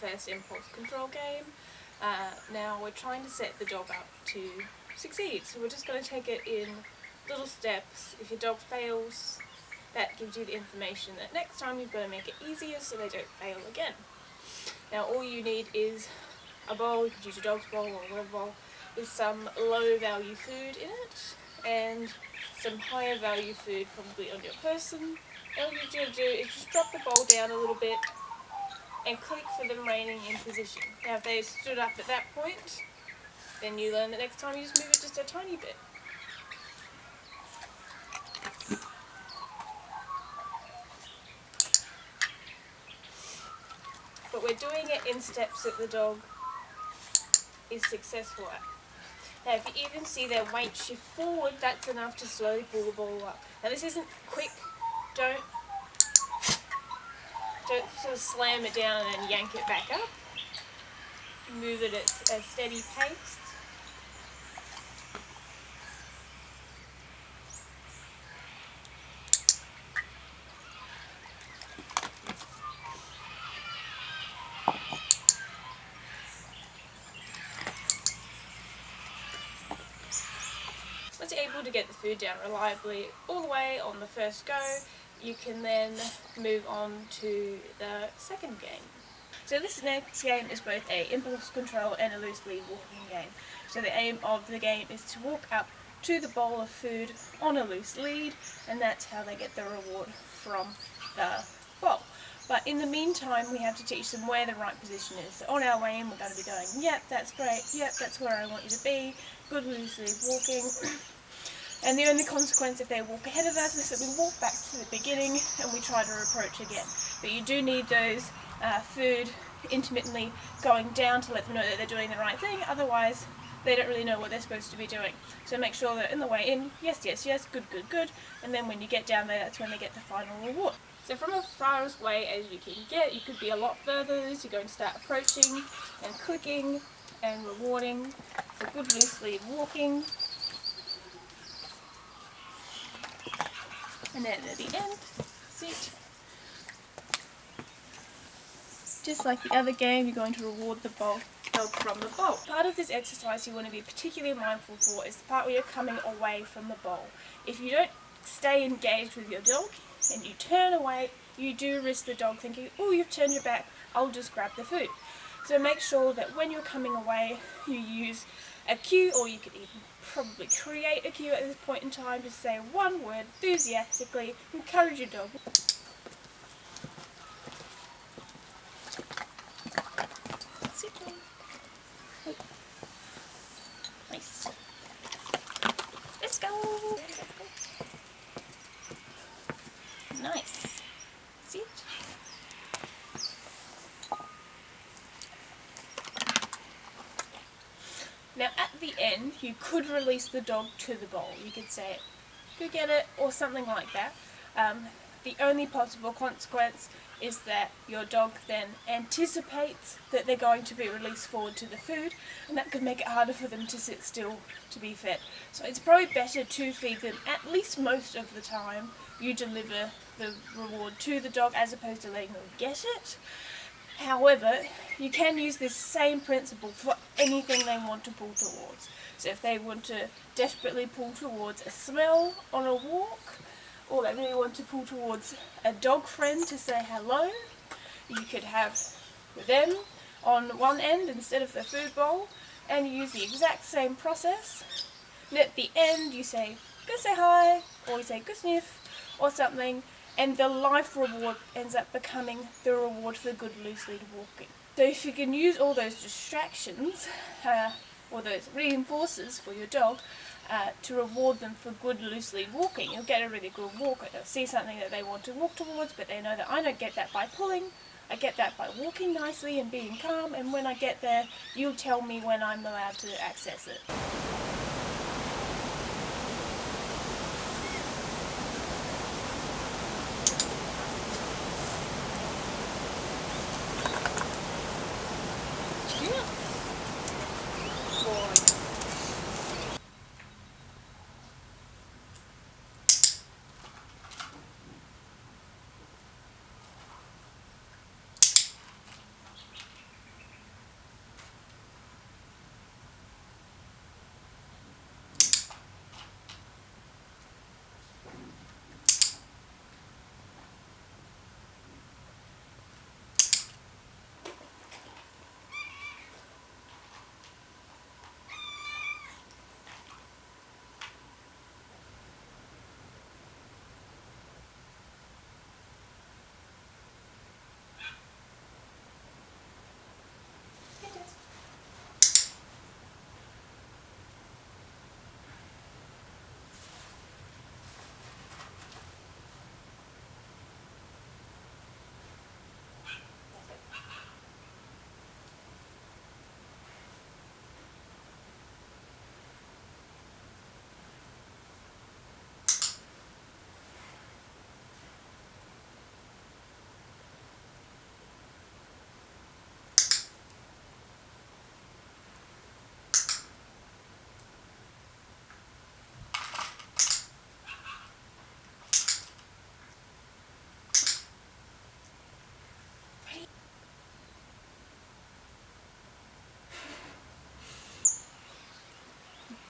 first impulse control game. Now we're trying to set the dog up to succeed, so we're just going to take it in little steps. If your dog fails, that gives you the information that next time you've got to make it easier so they don't fail again. Now all you need is a bowl, you could use a dog's bowl or whatever bowl, with some low value food in it and some higher value food probably on your person. And all you do is just drop the bowl down a little bit and click for them remaining in position. Now if they stood up at that point, then you learn that next time you just move it just a tiny bit. But we're doing it in steps that the dog is successful at. Now if you even see their weight shift forward, that's enough to slowly pull the ball up. Now this isn't quick, don't sort of slam it down and then yank it back up. Move it at a steady pace. Once you're able to get the food down reliably all the way on the first go, you can then move on to the second game. So this next game is both a impulse control and a loose lead walking game. So the aim of the game is to walk up to the bowl of food on a loose lead, and that's how they get the reward from the bowl. But in the meantime, we have to teach them where the right position is. So on our way in, we're going to be going, yep, that's great, yep, that's where I want you to be, good loose lead walking. And the only consequence if they walk ahead of us is that we walk back to the beginning and we try to approach again. But you do need those food intermittently going down to let them know that they're doing the right thing, otherwise they don't really know what they're supposed to be doing. So make sure that in the way in, yes, yes, yes, good, good, good, and then when you get down there, that's when they get the final reward. So from as far away as you can get, you could be a lot further as you're going to start approaching and clicking and rewarding for good loose lead walking. And then at the end, sit. Just like the other game, you're going to reward the dog from the bowl. Part of this exercise you want to be particularly mindful for is the part where you're coming away from the bowl. If you don't stay engaged with your dog and you turn away, you do risk the dog thinking, oh, you've turned your back, I'll just grab the food. So make sure that when you're coming away, you use a cue, or you could even probably create a cue at this point in time to say one word enthusiastically, encourage your dog. Sit down. Oh. Nice. Let's go. Nice. Sit. Now at the end, you could release the dog to the bowl. You could say, go get it, or something like that. The only possible consequence is that your dog then anticipates that they're going to be released forward to the food, and that could make it harder for them to sit still to be fed. So it's probably better to feed them at least most of the time. You deliver the reward to the dog as opposed to letting them get it. However, you can use this same principle for anything they want to pull towards. So if they want to desperately pull towards a smell on a walk, or they really want to pull towards a dog friend to say hello, you could have them on one end instead of the food bowl, and you use the exact same process. And at the end you say, go say hi, or you say go sniff, or something, and the life reward ends up becoming the reward for good loose lead walking. So if you can use all those distractions, or those reinforcers for your dog, to reward them for good loose lead walking, you'll get a really good walker. They'll see something that they want to walk towards, but they know that I don't get that by pulling, I get that by walking nicely and being calm, and when I get there, you'll tell me when I'm allowed to access it.